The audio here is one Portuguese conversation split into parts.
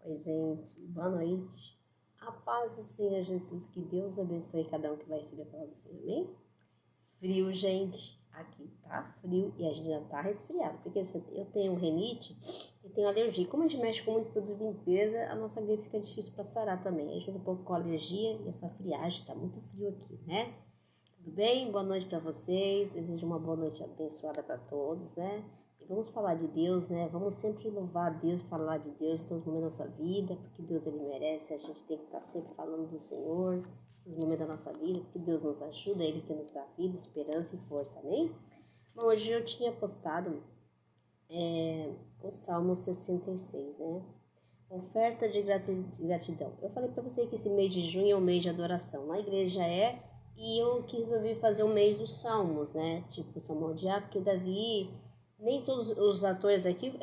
Oi, gente, boa noite. A paz do Senhor Jesus, que Deus abençoe cada um que vai receber a palavra do Senhor, amém? Frio, gente, aqui tá frio e a gente já tá resfriado, porque eu tenho rinite e tenho alergia. Como a gente mexe com muito produto de limpeza, a nossa gripe fica difícil para sarar também. Aí junto um pouco com a alergia e essa friagem, tá muito frio aqui, né? Tudo bem? Boa noite para vocês. Desejo uma boa noite abençoada para todos, né? E vamos falar de Deus, né? Vamos sempre louvar a Deus, falar de Deus em todos os momentos da nossa vida, porque Deus ele merece. A gente tem que estar sempre falando do Senhor, em todos os momentos da nossa vida, porque Deus nos ajuda, Ele que nos dá vida, esperança e força, amém? Bom, hoje eu tinha postado o Salmo 66, né? Oferta de gratidão. Eu falei para você que esse mês de junho é o mês de adoração. Na igreja e eu que resolvi fazer o mês dos salmos, né? Tipo, salmodiar, porque Davi, nem todos os atores aqui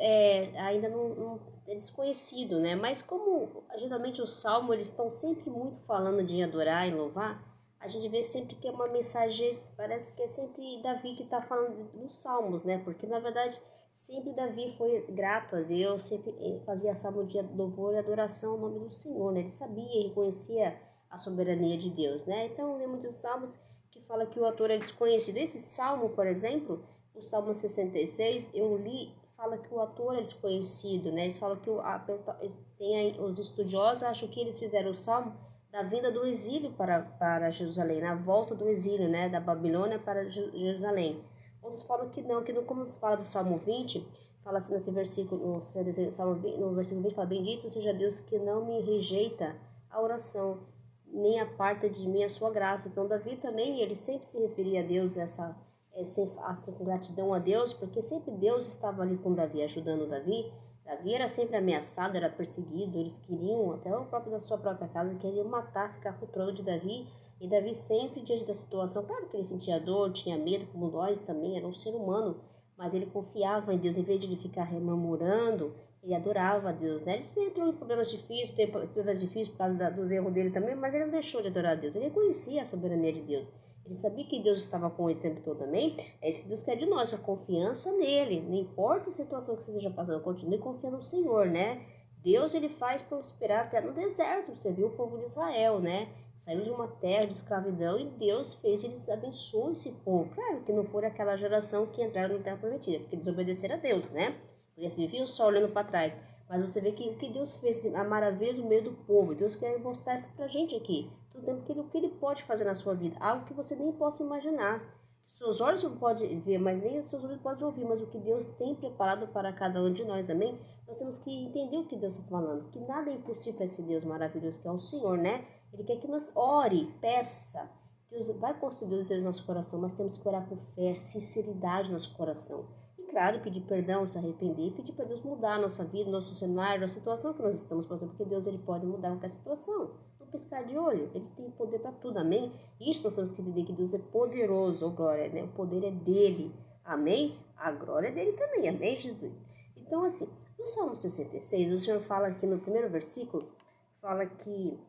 ainda não é desconhecido, né? Mas como geralmente os salmos eles estão sempre muito falando de adorar e louvar, a gente vê sempre que é uma mensagem, parece que é sempre Davi que está falando dos salmos, né? Porque na verdade sempre Davi foi grato a Deus, sempre fazia salmo de louvor e adoração ao nome do Senhor, né? Ele sabia e reconhecia a soberania de Deus, né? Então, tem muitos salmos que fala que o autor é desconhecido. Esse salmo, por exemplo, o Salmo 66, eu li, fala que o autor é desconhecido, né? Eles falam que os estudiosos acham que eles fizeram o salmo da vinda do exílio para Jerusalém, na volta do exílio, né? Da Babilônia para Jerusalém. Outros falam que não, como se fala do Salmo 20, fala assim nesse versículo, no versículo 20, fala: Bendito seja Deus que não me rejeita a oração, nem aparta de mim a sua graça. Então, Davi também, ele sempre se referia a Deus, com gratidão a Deus, porque sempre Deus estava ali com Davi, ajudando Davi. Davi era sempre ameaçado, era perseguido, eles queriam, até o próprio da sua própria casa, queriam matar, ficar com o trono de Davi. E Davi sempre, diante da situação, claro que ele sentia dor, tinha medo, como nós também, era um ser humano, mas ele confiava em Deus, em vez de ele ficar rememorando, ele adorava a Deus, né? Ele entrou em problemas difíceis, teve problemas difíceis por causa dos erros dele também, mas ele não deixou de adorar a Deus, ele reconhecia a soberania de Deus. Ele sabia que Deus estava com ele o tempo todo, amém? É isso que Deus quer de nós, a confiança nele. Não importa a situação que você esteja passando, continue confiando no Senhor, né? Deus, ele faz prosperar até no deserto. Você viu o povo de Israel, né? Saiu de uma terra de escravidão e Deus fez eles abençoar esse povo. Claro que não foi aquela geração que entraram na terra prometida, porque desobedeceram a Deus, né? Porque eles viviam só olhando para trás. Mas você vê que o que Deus fez, a maravilha no meio do povo. Deus quer mostrar isso pra gente aqui. Todo tempo que o que ele pode fazer na sua vida. Algo que você nem possa imaginar. Seus olhos não podem ver, mas nem os seus ouvidos podem ouvir. Mas o que Deus tem preparado para cada um de nós, amém? Nós temos que entender o que Deus está falando. Que nada é impossível para esse Deus maravilhoso que é o Senhor, né? Ele quer que nós ore, peça. Deus vai conceder os desejos no nosso coração, mas temos que orar com fé, sinceridade no nosso coração. E claro, pedir perdão, se arrepender e pedir para Deus mudar a nossa vida, nosso cenário, a situação que nós estamos passando, porque Deus ele pode mudar qualquer situação. No piscar de olho, ele tem poder para tudo, amém? Isso nós temos que entender que Deus é poderoso, oh glória, né? O poder é dele, amém? A glória é dele também, amém, Jesus? Então, assim, no Salmo 66, o Senhor fala aqui no primeiro versículo, fala que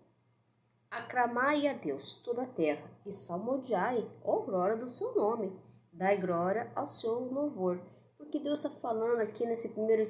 aclamai a Deus toda a terra, e salmodiai, ó glória do seu nome, dai glória ao seu louvor. Porque Deus está falando aqui nesse primeiro,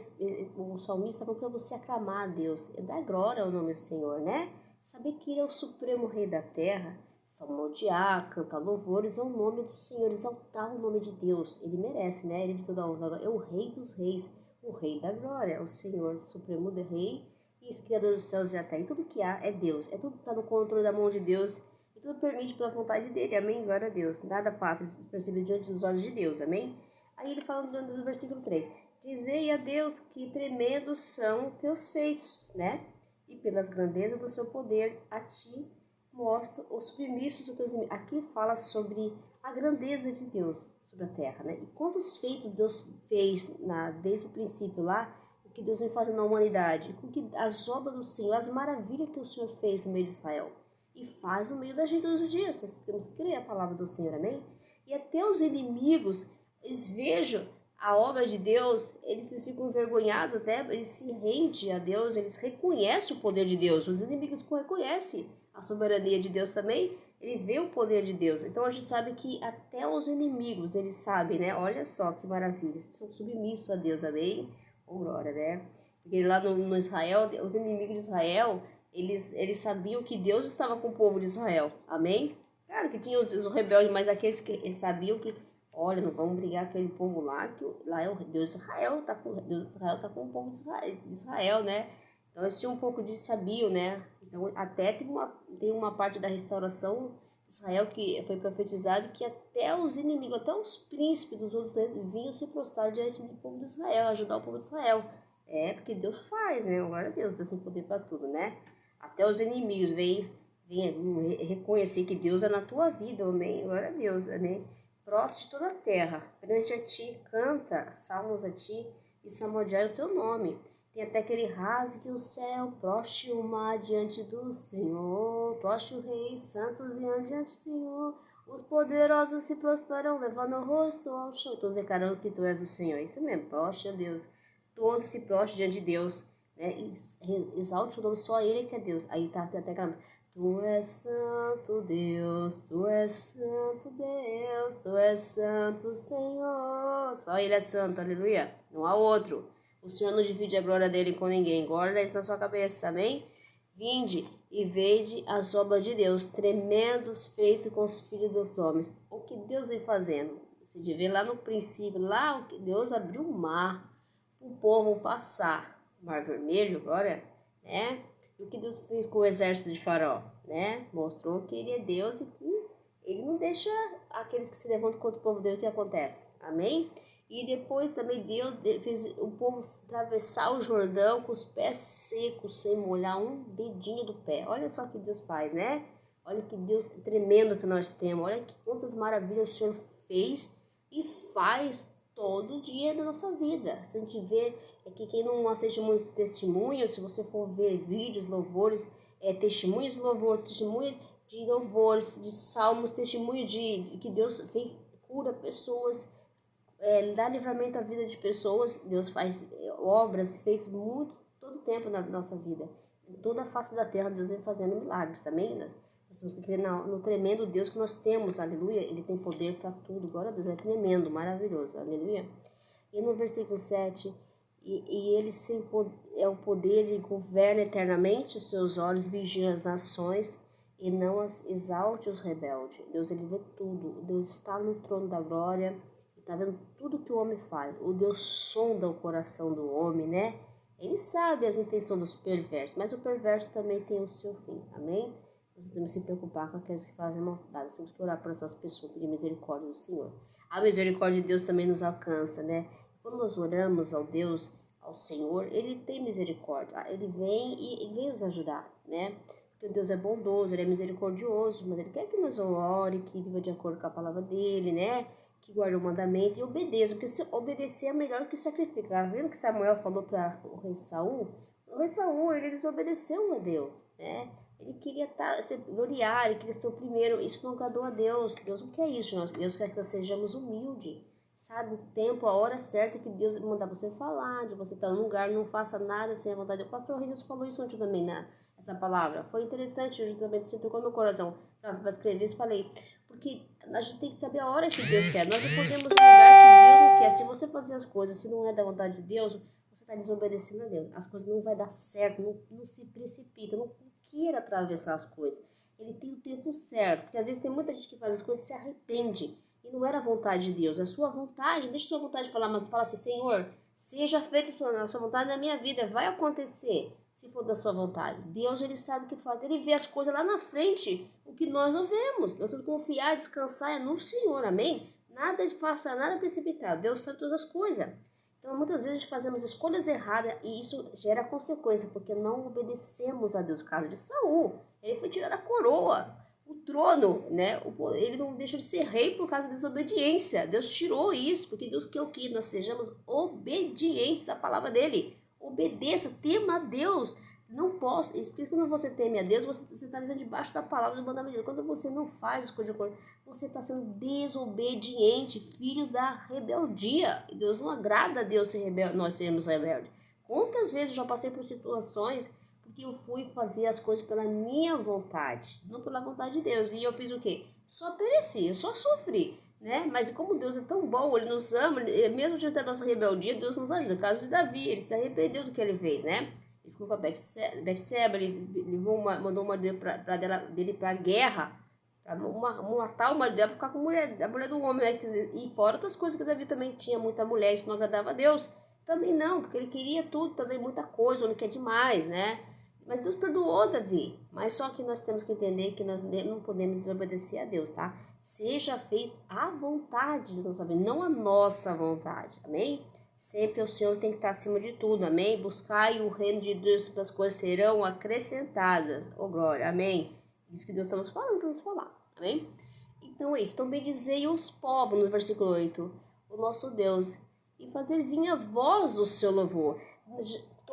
o salmista falando para você aclamar a Deus, e dar glória ao nome do Senhor, né? Saber que Ele é o supremo rei da terra, salmodiar, cantar louvores ao nome do Senhor, exaltar o nome de Deus. Ele merece, né? Ele de toda a honra, é o rei dos reis, o rei da glória, o Senhor supremo de rei, isso, Criador dos céus e da terra, e tudo que há é Deus, é tudo está no controle da mão de Deus, e tudo permite pela vontade dele, amém? Glória a Deus, nada passa despercebido diante dos olhos de Deus, amém? Aí ele fala no versículo 3, dizei a Deus que tremendos são teus feitos, né? E pelas grandezas do seu poder a ti mostro os submissos dos teus inimigos. Aqui fala sobre a grandeza de Deus sobre a terra, né? E quantos feitos Deus fez desde o princípio lá, que Deus vem fazendo na humanidade, com que as obras do Senhor, as maravilhas que o Senhor fez no meio de Israel, e faz no meio da gente todos os dias. Nós temos que crer a palavra do Senhor, amém? E até os inimigos, eles vejam a obra de Deus, eles ficam envergonhados, né? Eles se rendem a Deus, eles reconhecem o poder de Deus. Os inimigos reconhecem a soberania de Deus também, ele vê o poder de Deus. Então a gente sabe que até os inimigos, eles sabem, né? Olha só que maravilha, eles são submissos a Deus, amém? Glória, né? Porque lá no Israel, os inimigos de Israel, eles sabiam que Deus estava com o povo de Israel. Amém? Claro que tinha os rebeldes, mas aqueles que sabiam que, olha, não vamos brigar com aquele povo lá, que lá é o Deus de Israel, Deus de Israel tá com o povo de Israel, né? Então eles tinham um pouco de sabiam, né? Então até tem uma parte da restauração de Israel que foi profetizado que até os inimigos, até os príncipes dos outros vinham se prostrar diante do povo de Israel, ajudar o povo de Israel. É, porque Deus faz, né? Glória a Deus, Deus tem poder para tudo, né? Até os inimigos vêm reconhecer que Deus é na tua vida, amém? Glória a Deus, né? Próximo de toda a terra, perante a ti, canta salmos a ti e salmodiai o teu nome. Tem até aquele rasgue o céu, proste o mar diante do Senhor, proste o rei, santos diante do Senhor. Os poderosos se prostrarão, levando o rosto ao chão. Todos declarando que tu és o Senhor. Isso mesmo, proste a Deus. Todos se prostem diante de Deus, né? Exalte o nome, só Ele que é Deus. Aí tá até aquela: Tu és santo Deus, Tu és santo Deus, Tu és santo Senhor. Só Ele é santo, aleluia. Não há outro. O Senhor não divide a glória dele com ninguém. Guarda isso na sua cabeça, amém? Vinde e veja as obras de Deus, tremendos feitos com os filhos dos homens. O que Deus vem fazendo? Você vê lá no princípio, lá Deus abriu o mar para o povo passar. Mar Vermelho, glória, né? E o que Deus fez com o exército de Faraó, né? Mostrou que ele é Deus e que ele não deixa aqueles que se levantam contra o povo dele, o que acontece. Amém? E depois também Deus fez o povo atravessar o Jordão com os pés secos, sem molhar um dedinho do pé. Olha só o que Deus faz, né? Olha que Deus tremendo que nós temos. Olha que quantas maravilhas o Senhor fez e faz todo dia da nossa vida. Se a gente vê que quem não assiste muito testemunho, se você for ver vídeos, louvores, testemunhos de louvor, testemunho de louvores, de salmos, testemunho de que Deus fez, cura pessoas, dá livramento à vida de pessoas. Deus faz obras feitas muito, todo tempo na nossa vida. Em toda a face da terra, Deus vem fazendo milagres, amém? Nós temos que crer no tremendo Deus que nós temos, aleluia. Ele tem poder para tudo, glória a Deus, é tremendo, maravilhoso, aleluia. E no versículo 7, e ele é o poder e governa eternamente, seus olhos vigiam as nações e não as exalte os rebeldes. Deus, ele vê tudo, Deus está no trono da glória. Tá vendo tudo que o homem faz? O Deus sonda o coração do homem, né? Ele sabe as intenções dos perversos, mas o perverso também tem o seu fim, amém? Nós não temos que se preocupar com aqueles que fazem maldade, nós temos que orar por essas pessoas, pedir misericórdia do Senhor. A misericórdia de Deus também nos alcança, né? Quando nós oramos ao Deus, ao Senhor, Ele tem misericórdia, Ele vem nos ajudar, né? Porque Deus é bondoso, Ele é misericordioso, mas Ele quer que nós ore, que viva de acordo com a palavra dEle, né? Que guarda o mandamento e obedeça, porque se obedecer é melhor que sacrificar. Lembra que Samuel falou para o rei Saul? O rei Saul, ele desobedeceu a Deus, né? Ele queria ser gloriar, ele queria ser o primeiro. Isso não agradou a Deus. Deus não quer isso. Deus quer que nós sejamos humildes. Sabe, o tempo, a hora certa que Deus mandar você falar, de você estar num lugar, não faça nada sem a vontade. O pastor Reynolds falou isso ontem também, né? Essa palavra. Foi interessante, hoje também se tocou no coração. Para escrever isso, falei. Porque a gente tem que saber a hora que Deus quer. Nós não podemos ir no lugar que Deus não quer. Se você fazer as coisas, se não é da vontade de Deus, você está desobedecendo a Deus. As coisas não vai dar certo, não se precipita, não queira atravessar as coisas. Ele tem o tempo certo. Porque às vezes tem muita gente que faz as coisas e se arrepende. E não era a vontade de Deus. A sua vontade, deixa a sua vontade falar, mas fala assim: Senhor, seja feita a sua vontade na minha vida. Vai acontecer. Se for da sua vontade. Deus, ele sabe o que faz. Ele vê as coisas lá na frente, o que nós não vemos. Nós temos que confiar, descansar no Senhor, amém? Nada de faça, nada precipitado. Deus sabe todas as coisas. Então, muitas vezes, a gente fazemos escolhas erradas e isso gera consequência, porque não obedecemos a Deus. O caso de Saul, ele foi tirado a coroa, o trono, né? Ele não deixou de ser rei por causa da desobediência. Deus tirou isso, porque Deus quer o quê? Nós sejamos obedientes à palavra dele. Obedeça, tema a Deus. Não posso, isso porque quando você teme a Deus, você está vivendo debaixo da palavra do mandamento de Deus. Quando você não faz as coisas de acordo, você está sendo desobediente, filho da rebeldia. E Deus não agrada a Deus ser rebelde, nós sermos rebeldes. Quantas vezes eu já passei por situações porque eu fui fazer as coisas pela minha vontade, não pela vontade de Deus. E eu fiz o quê? Só pereci, eu só sofri. né? Mas como Deus é tão bom, Ele nos ama, mesmo diante da nossa rebeldia, Deus nos ajuda. No caso de Davi, ele se arrependeu do que ele fez, né? Ele ficou com a Betseba, ele mandou uma dele para a guerra, para matar uma dela, ficar com a mulher do homem, né? E fora outras coisas que Davi também tinha, muita mulher, isso não agradava a Deus. Também não, porque ele queria tudo, também muita coisa, não quer demais, né? Mas Deus perdoou Davi. Mas só que nós temos que entender que nós não podemos desobedecer a Deus, tá? Seja feita a vontade de nossa vida, não a nossa vontade, amém? Sempre o Senhor tem que estar acima de tudo, amém? Buscai o reino de Deus, todas as coisas serão acrescentadas, oh glória, amém? Isso que Deus está nos falando para nos falar, amém? Então é isso, então bendizei os povos, no versículo 8, o nosso Deus, e fazer vir a voz o seu louvor.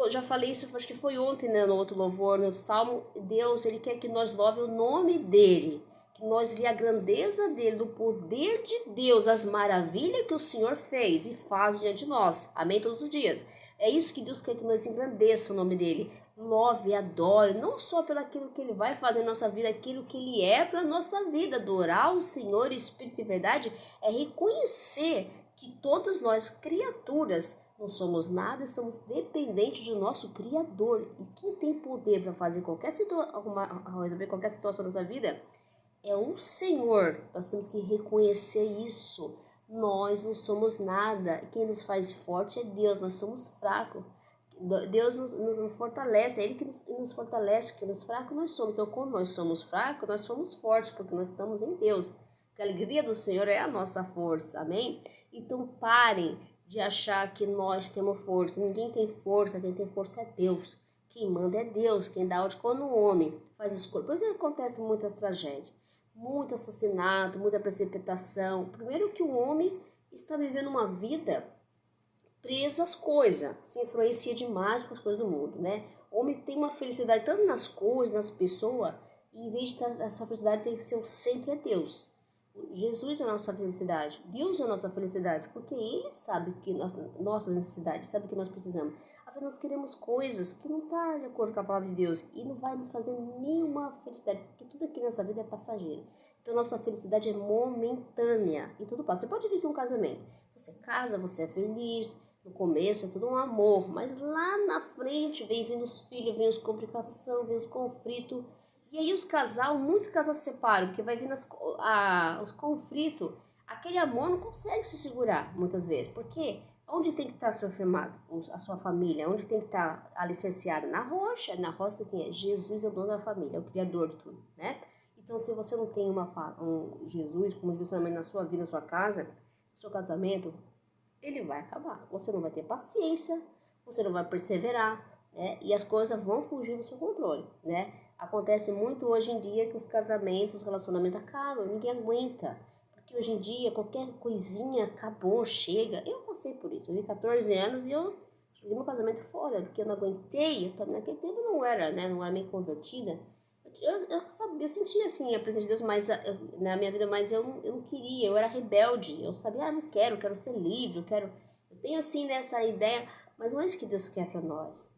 Já falei isso, acho que foi ontem, né, no outro louvor, no Salmo. Deus, Ele quer que nós louve o nome dEle, que nós vê a grandeza dEle, do poder de Deus, as maravilhas que o Senhor fez e faz diante de nós, amém, todos os dias. É isso que Deus quer, que nós engrandeça o nome dEle, louve, adore, não só pelo aquilo que Ele vai fazer na nossa vida, aquilo que Ele é para a nossa vida. Adorar o Senhor, Espírito e verdade, é reconhecer que todos nós, criaturas, não somos nada, somos dependentes do nosso Criador. E quem tem poder para fazer resolver qualquer situação da nossa vida é o Senhor. Nós temos que reconhecer isso. Nós não somos nada. Quem nos faz forte é Deus. Nós somos fracos. Deus nos fortalece. É Ele que nos fortalece. Porque nos fracos nós somos. Então, quando nós somos fracos, nós somos fortes. Porque nós estamos em Deus. Porque a alegria do Senhor é a nossa força. Amém? Então, parem de achar que nós temos força. Ninguém tem força, quem tem força é Deus. Quem manda é Deus, quem dá ordem quando o homem faz escolha. Por que acontecem muitas tragédias? Muito assassinato, muita precipitação. Primeiro que o homem está vivendo uma vida presa às coisas, se influencia demais com as coisas do mundo, né? O homem tem uma felicidade tanto nas coisas, nas pessoas, e em vez de a sua felicidade tem que ser o centro é Deus. Jesus é a nossa felicidade, Deus é a nossa felicidade, porque Ele sabe que nossas necessidades, sabe que nós precisamos. Afinal, nós queremos coisas que não estão de acordo com a palavra de Deus e não vai nos fazer nenhuma felicidade, porque tudo aqui nessa vida é passageiro. Então, nossa felicidade é momentânea e tudo passa. Você pode ver que um casamento, você casa, você é feliz, no começo é tudo um amor, mas lá na frente vem vindo os filhos, vem as complicações, vem os conflitos. E aí muitos casais se separam, porque vai vindo os conflitos. Aquele amor não consegue se segurar, muitas vezes. Porque onde tem que estar firmado a sua família? Onde tem que estar alicerciada? Na rocha. Na rocha quem é? Jesus é o dono da família, é o criador de tudo, né? Então, se você não tem um Jesus como direcionamento na sua vida, na sua casa, no seu casamento, ele vai acabar. Você não vai ter paciência, você não vai perseverar, né? E as coisas vão fugir do seu controle, né? Acontece muito hoje em dia que os casamentos, os relacionamentos acabam, ninguém aguenta. Porque hoje em dia, qualquer coisinha acabou, chega. Eu passei por isso. Eu vi 14 anos e eu joguei meu casamento fora, porque eu não aguentei. Naquele tempo eu não era, né? Não era meio convertida. Eu sentia assim a presença de Deus na minha vida, mas eu não queria, eu era rebelde. Eu sabia, não quero ser livre, eu tenho assim nessa ideia. Mas não é isso que Deus quer para nós.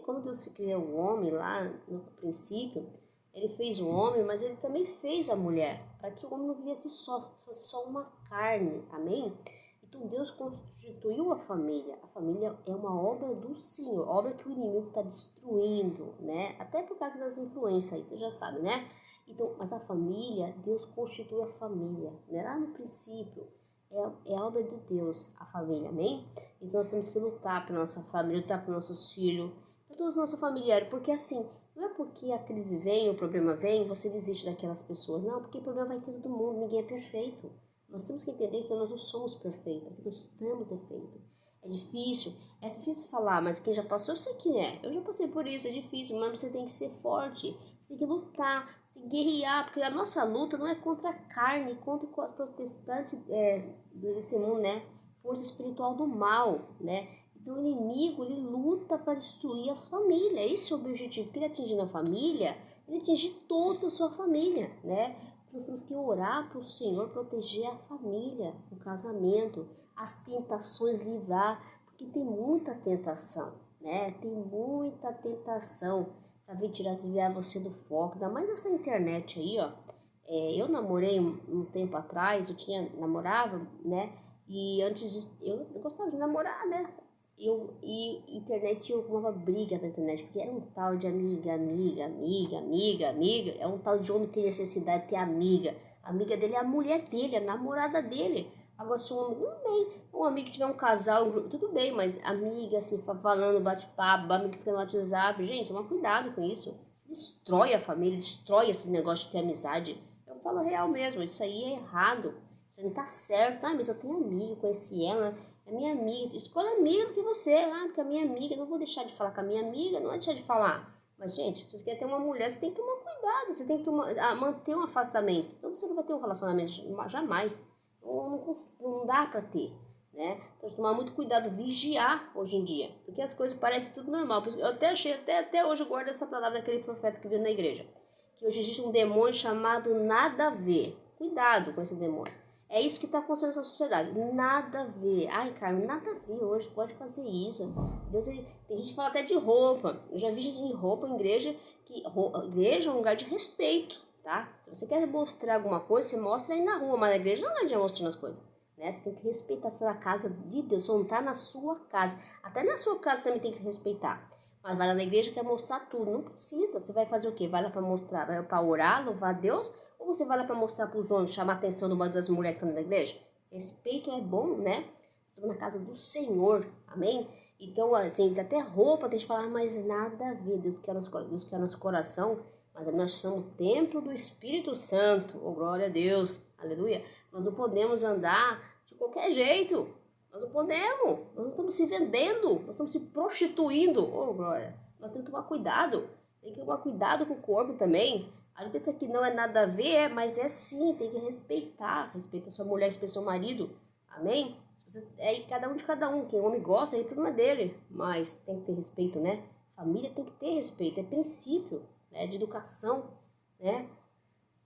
Quando Deus criou o homem lá no princípio, Ele fez o homem, mas Ele também fez a mulher, para que o homem não vivesse fosse só uma carne, amém? Então Deus constituiu a família. A família é uma obra do Senhor, obra que o inimigo está destruindo, né? Até por causa das influências aí, você já sabe, né? Então, mas a família, Deus constitui a família, né? Lá no princípio. É a obra de Deus, a família, amém? Então nós temos que lutar para nossa família, lutar para nossos filhos, para todos os nossos familiares, porque assim, não é porque a crise vem, o problema vem, você desiste daquelas pessoas, não, porque o problema vai ter todo mundo, ninguém é perfeito. Nós temos que entender que nós não somos perfeitos, que nós estamos defeitos. É difícil falar, mas quem já passou, eu sei que é. Eu já passei por isso, é difícil, mas você tem que ser forte, você tem que lutar, guerrear, porque a nossa luta não é contra a carne, contra os protestantes desse mundo, né? Força espiritual do mal, né? Então o inimigo, ele luta para destruir as famílias, esse é o objetivo, porque ele atingindo a família, ele atinge toda a sua família, né? Então, nós temos que orar para o Senhor proteger a família, o casamento, as tentações livrar, porque tem muita tentação, né? Tem muita tentação para vir desviar você do foco, ainda mais essa internet aí, ó. Eu namorei um tempo atrás, namorava, né? E antes disso, eu gostava de namorar, né? Internet, eu arrumava briga na internet, porque era um tal de amiga, amiga, amiga, amiga, amiga. É um tal de homem que tem necessidade de ter amiga. A amiga dele é a mulher dele, a namorada dele. Agora, se um homem, tudo bem, um amigo que tiver um casal, um grupo, tudo bem, mas amiga, assim, falando, bate-papo, amigo que fica no WhatsApp, gente, toma cuidado com isso. Destrói a família, destrói esses negócios de ter amizade. Eu falo real mesmo, isso aí é errado. Isso não tá certo. Ah, mas eu tenho amigo, conheci ela, é minha amiga. Escolha amiga do que você. Ah, porque é minha amiga. Eu não vou deixar de falar com a minha amiga, não vai deixar de falar. Mas, gente, se você quer ter uma mulher, você tem que tomar cuidado. Você tem que manter um afastamento. Então, você não vai ter um relacionamento jamais. Não dá pra ter, né? Então, tomar muito cuidado, vigiar hoje em dia. Porque as coisas parecem tudo normal. Eu até achei, até hoje eu guardo essa palavra daquele profeta que veio na igreja. Que hoje existe um demônio chamado nada a ver. Cuidado com esse demônio. É isso que está acontecendo nessa sociedade. Nada a ver. Ai, cara, nada a ver hoje. Pode fazer isso. Deus, tem gente que fala até de roupa. Eu já vi gente em roupa em igreja. Igreja é um lugar de respeito, tá? Se você quer mostrar alguma coisa, você mostra aí na rua. Mas na igreja não é mostrando as coisas. Né? Você tem que respeitar essa casa de Deus. Você não está na sua casa. Até na sua casa você também tem que respeitar. Mas vai lá na igreja, quer mostrar tudo. Não precisa. Você vai fazer o quê? Vai lá para mostrar, vai para orar, louvar a Deus? Ou você vai lá para mostrar para os homens, chamar a atenção de uma das mulheres que estão na igreja? Respeito é bom, né? Estamos na casa do Senhor, amém? Então, assim, até roupa tem que falar, mas nada a ver. Deus quer nosso coração, mas nós somos o templo do Espírito Santo. Oh, glória a Deus, aleluia. Nós não podemos andar de qualquer jeito. Nós não podemos. Nós não estamos se vendendo. Nós estamos se prostituindo. Oh, glória. Nós temos que tomar cuidado. Tem que tomar cuidado com o corpo também. A gente pensa que não é nada a ver, mas é sim, tem que respeitar. Respeita sua mulher, respeita seu marido. Amém? Cada um de cada um. Quem o homem gosta, é o problema dele. Mas tem que ter respeito, né? Família tem que ter respeito. É princípio, né? De educação, né?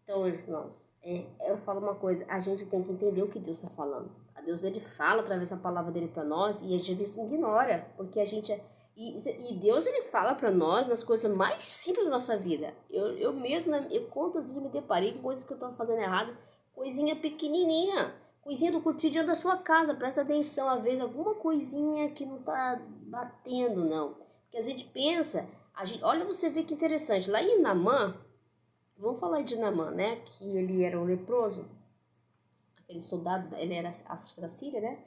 Então, irmãos, eu falo uma coisa. A gente tem que entender o que Deus está falando. A Deus, ele fala através da palavra dele para nós e a gente ignora. Porque a gente... E Deus, ele fala para nós nas coisas mais simples da nossa vida. Eu mesmo, quantas vezes eu me deparei com coisas que eu estava fazendo errado, coisinha pequenininha, coisinha do cotidiano da sua casa. Presta atenção, às vezes, alguma coisinha que não tá batendo, não. Porque a gente pensa, olha, você vê que interessante, lá em Naamã, vamos falar de Naamã, né, que ele era um leproso, aquele soldado, ele era, acho que da Síria, né,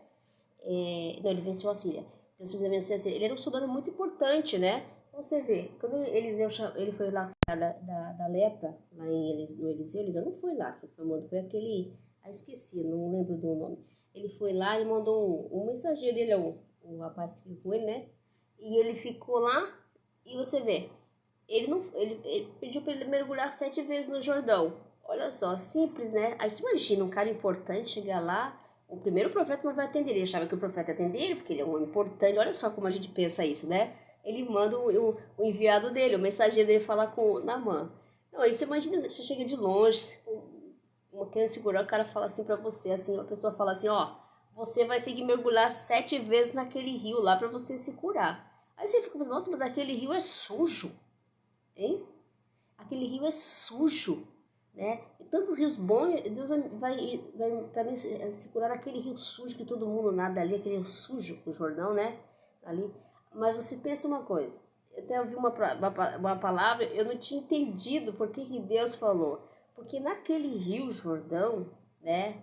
não, ele venceu a Síria. Deus fez vencer a Síria. Ele era um soldado muito importante, né? Você vê, quando ele foi lá da lepra, lá no Eliseu não foi lá, foi aquele, eu esqueci, não lembro do nome. Ele foi lá e mandou um mensageiro dele, o rapaz que ficou com ele, né? E ele ficou lá, e você vê, ele pediu para ele mergulhar 7 vezes no Jordão. Olha só, simples, né? Aí você imagina um cara importante chegar lá. O primeiro profeta não vai atender. Ele achava que o profeta ia atender ele, porque ele é um homem importante. Olha só como a gente pensa isso, né? Ele manda o enviado dele, o mensageiro dele falar com Naamã. Não, aí você imagina, você chega de longe, querendo segurar, o cara fala assim pra você, assim, a pessoa fala assim, ó, você vai ter que mergulhar 7 vezes naquele rio lá pra você se curar. Aí você fica, nossa, mas aquele rio é sujo, hein? Aquele rio é sujo, né? E tantos rios bons, Deus vai para mim se curar naquele rio sujo que todo mundo nada ali, aquele rio sujo, o Jordão, né? Ali. Mas você pensa uma coisa, eu até ouvi uma palavra, eu não tinha entendido por que Deus falou. Porque naquele rio Jordão, né?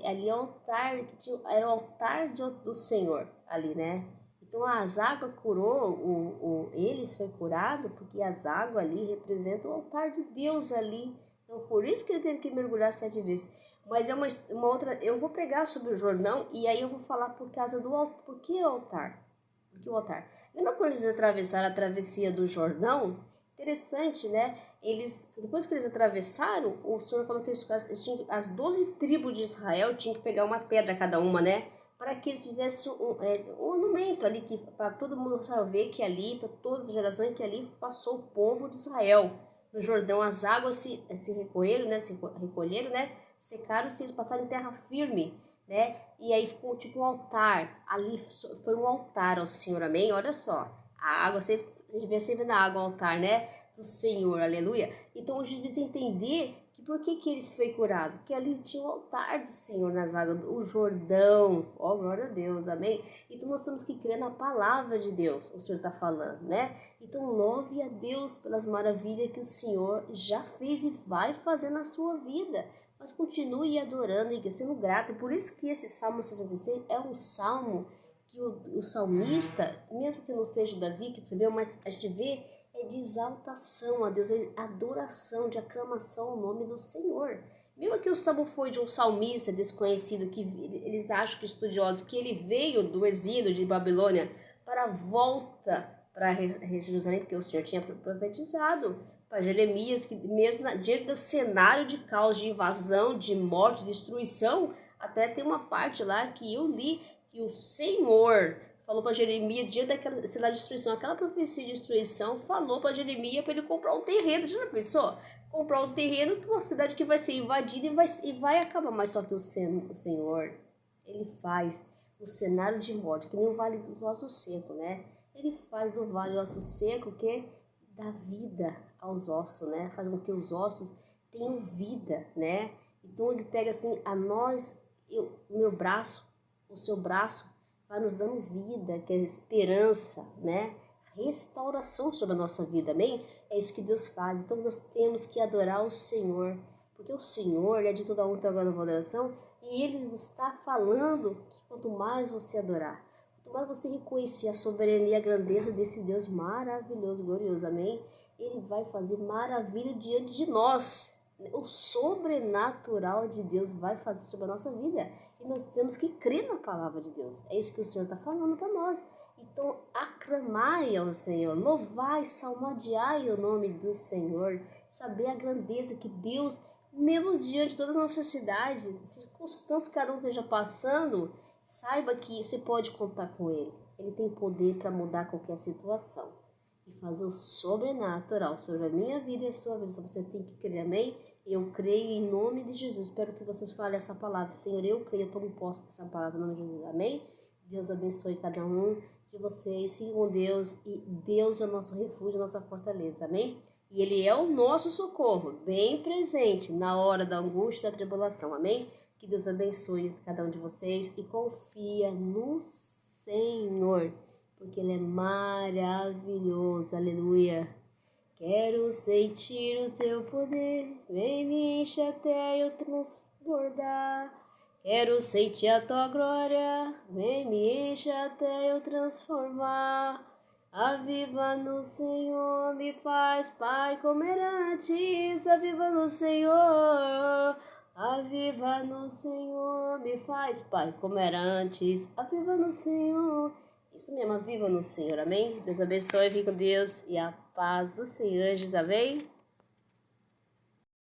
Ali é o altar, era o altar do Senhor, ali, né? Então as águas curou, eles foi curado porque as águas ali representam o altar de Deus ali. Então por isso que ele teve que mergulhar 7 vezes. Mas é uma outra, eu vou pregar sobre o Jordão e aí eu vou falar por causa do altar. Por que altar? Por que o altar? Lembra quando eles atravessaram a travessia do Jordão? Interessante, né? Depois que eles atravessaram, o Senhor falou que as 12 tribos de Israel tinham que pegar uma pedra cada uma, né? Para que eles fizessem um monumento ali, para todo mundo ver que ali, para todas as gerações, que ali passou o povo de Israel. No Jordão as águas se recolheram, né? Secaram, se passaram em terra firme, né? E aí ficou tipo um altar. Ali foi um altar ao Senhor, amém? Olha só, a água, você vê sempre na água o altar, né? Do Senhor, aleluia. Então hoje precisa entender que por que ele foi curado? Porque ali tinha o altar do Senhor nas águas, o Jordão. Ó, glória a Deus, amém? Então nós temos que crer na palavra de Deus, o Senhor está falando, né? Então louve a Deus pelas maravilhas que o Senhor já fez e vai fazer na sua vida. Mas continue adorando e sendo grato. Por isso que esse Salmo 66 é um salmo que o salmista, mesmo que não seja o Davi, que você vê, mas a gente vê, é de exaltação a Deus, é adoração, de aclamação ao nome do Senhor. Mesmo que o salmo foi de um salmista desconhecido, que eles acham que estudiosos, que ele veio do exílio de Babilônia para a volta para Jerusalém, porque o Senhor tinha profetizado para Jeremias, que mesmo diante do cenário de caos, de invasão, de morte, de destruição, até tem uma parte lá que eu li, que o Senhor falou para Jeremias, diante daquela cidade de destruição, aquela profecia de destruição, falou para Jeremias para ele comprar um terreno. Já pensou? Comprar um terreno para uma cidade que vai ser invadida e vai acabar. Mas só que o Senhor, ele faz o cenário de morte, que nem o Vale dos Ossos Secos, né? Ele faz o Vale dos Ossos Secos, que dá vida aos ossos, né? Faz com que os ossos tenham vida, né? Então ele pega assim, a nós, o meu braço, o seu braço, vai nos dando vida, que é esperança, né? Restauração sobre a nossa vida, amém? É isso que Deus faz. Então nós temos que adorar o Senhor, porque o Senhor é de toda a honra e toda a adoração, e Ele nos está falando que quanto mais você adorar, quanto mais você reconhecer a soberania e a grandeza desse Deus maravilhoso, glorioso, amém? Ele vai fazer maravilha diante de nós. O sobrenatural de Deus vai fazer sobre a nossa vida. E nós temos que crer na palavra de Deus. É isso que o Senhor está falando para nós. Então, aclamai ao Senhor, louvai, salmodiai o nome do Senhor. Saber a grandeza que Deus, mesmo diante de todas as nossas necessidades, circunstâncias que cada um esteja passando, saiba que você pode contar com Ele. Ele tem poder para mudar qualquer situação e fazer o sobrenatural sobre a minha vida e a sua vida. Você tem que crer, amém? Eu creio em nome de Jesus. Espero que vocês falem essa palavra. Senhor, eu creio, eu tomo posse dessa palavra em nome de Jesus, amém? Deus abençoe cada um de vocês. Fiquem com Deus, e Deus é o nosso refúgio, a nossa fortaleza, amém? E Ele é o nosso socorro, bem presente na hora da angústia e da tribulação, amém? Que Deus abençoe cada um de vocês e confia no Senhor, porque Ele é maravilhoso, aleluia. Quero sentir o teu poder, vem me enche até eu transbordar. Quero sentir a tua glória, vem me enche até eu transformar. Aviva no Senhor, me faz, Pai, como era antes. Aviva no Senhor, aviva no Senhor, me faz, Pai, como era antes. Aviva no Senhor. Isso mesmo, aviva no Senhor, amém? Deus abençoe, fique com Deus e a paz do Senhor, Jesus, amém?